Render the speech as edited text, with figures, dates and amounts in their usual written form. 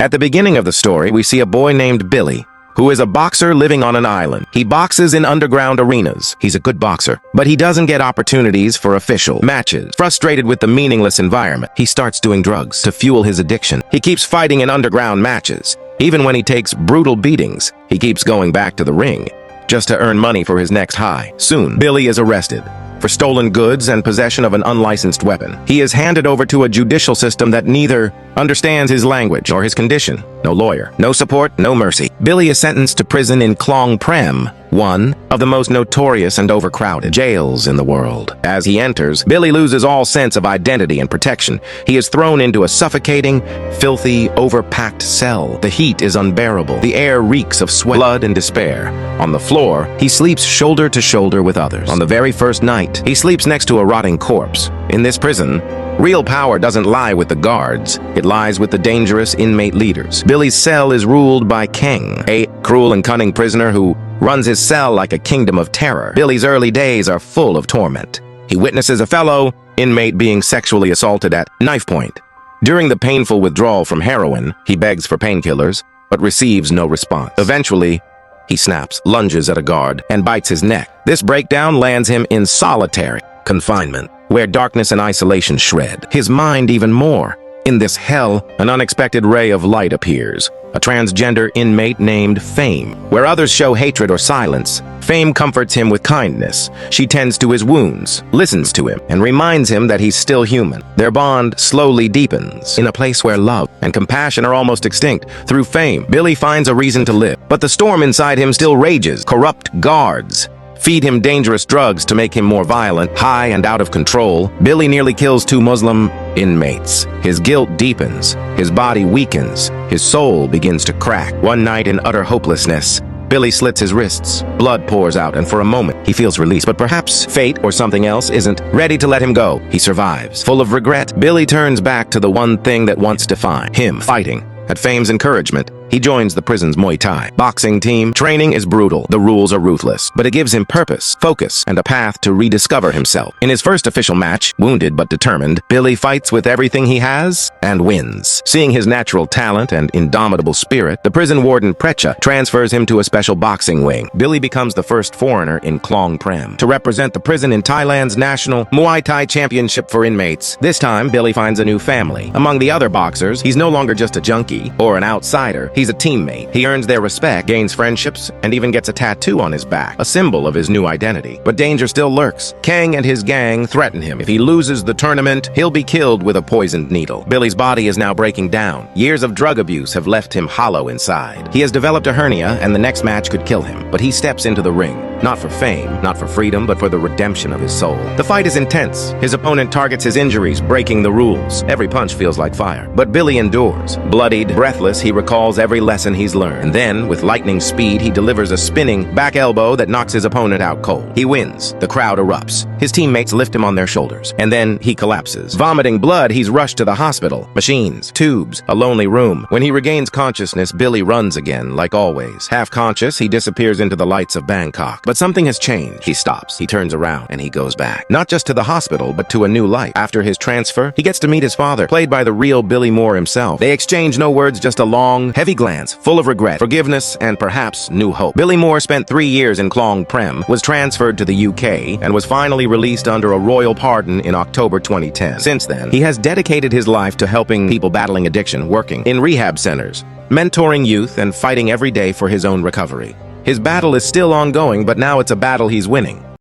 At the beginning of the story, we see a boy named Billy, who is a boxer living on an island. He boxes in underground arenas. He's a good boxer, but he doesn't get opportunities for official matches. Frustrated with the meaningless environment, he starts doing drugs to fuel his addiction. He keeps fighting in underground matches. Even when he takes brutal beatings, he keeps going back to the ring, just to earn money for his next high. Soon, Billy is arrested for stolen goods and possession of an unlicensed weapon. He is handed over to a judicial system that neither understands his language or his condition. No lawyer, no support, no mercy. Billy is sentenced to prison in Klong Prem, one of the most notorious and overcrowded jails in the world. As he enters, Billy loses all sense of identity and protection. He is thrown into a suffocating, filthy, overpacked cell. The heat is unbearable. The air reeks of sweat, blood, and despair. On the floor, he sleeps shoulder to shoulder with others. On the very first night, he sleeps next to a rotting corpse. In this prison, real power doesn't lie with the guards. It lies with the dangerous inmate leaders. Billy's cell is ruled by Kang, a cruel and cunning prisoner who runs his cell like a kingdom of terror. Billy's early days are full of torment. He witnesses a fellow inmate being sexually assaulted at knife point. During the painful withdrawal from heroin, he begs for painkillers, but receives no response. Eventually, he snaps, lunges at a guard, and bites his neck. This breakdown lands him in solitary confinement, where darkness and isolation shred his mind even more. In this hell, an unexpected ray of light appears. A transgender inmate named Fame. Where others show hatred or silence, Fame comforts him with kindness. She tends to his wounds, listens to him, and reminds him that he's still human. Their bond slowly deepens. In a place where love and compassion are almost extinct, through Fame, Billy finds a reason to live. But the storm inside him still rages. Corrupt guards feed him dangerous drugs to make him more violent. High and out of control, Billy nearly kills 2 Muslim inmates. His guilt deepens, his body weakens, his soul begins to crack. One night in utter hopelessness, Billy slits his wrists. Blood pours out, and for a moment, he feels release. But perhaps fate or something else isn't ready to let him go. He survives. Full of regret, Billy turns back to the one thing that once defined him, fighting. At Fame's encouragement, he joins the prison's Muay Thai boxing team. Training is brutal, the rules are ruthless, but it gives him purpose, focus, and a path to rediscover himself. In his first official match, wounded but determined, Billy fights with everything he has and wins. Seeing his natural talent and indomitable spirit, the prison warden Precha transfers him to a special boxing wing. Billy becomes the first foreigner in Klong Prem to represent the prison in Thailand's national Muay Thai championship for inmates. This time, Billy finds a new family. Among the other boxers, he's no longer just a junkie or an outsider. He's a teammate. He earns their respect, gains friendships, and even gets a tattoo on his back, a symbol of his new identity. But danger still lurks. Kang and his gang threaten him. If he loses the tournament, he'll be killed with a poisoned needle. Billy's body is now breaking down. Years of drug abuse have left him hollow inside. He has developed a hernia, and the next match could kill him. But he steps into the ring, not for fame, not for freedom, but for the redemption of his soul. The fight is intense. His opponent targets his injuries, breaking the rules. Every punch feels like fire. But Billy endures. Bloodied, breathless, he recalls every lesson he's learned. And then, with lightning speed, he delivers a spinning back elbow that knocks his opponent out cold. He wins. The crowd erupts. His teammates lift him on their shoulders. And then he collapses. Vomiting blood, he's rushed to the hospital. Machines, tubes, a lonely room. When he regains consciousness, Billy runs again, like always. Half conscious, he disappears into the lights of Bangkok. But something has changed. He stops. He turns around, and he goes back. Not just to the hospital, but to a new life. After his transfer, he gets to meet his father, played by the real Billy Moore himself. They exchange no words, just a long, heavy glance, full of regret, forgiveness, and perhaps new hope. Billy Moore spent 3 years in Klong Prem, was transferred to the UK, and was finally released under a royal pardon in October 2010. Since then, he has dedicated his life to helping people battling addiction, working in rehab centers, mentoring youth, and fighting every day for his own recovery. His battle is still ongoing, but now it's a battle he's winning.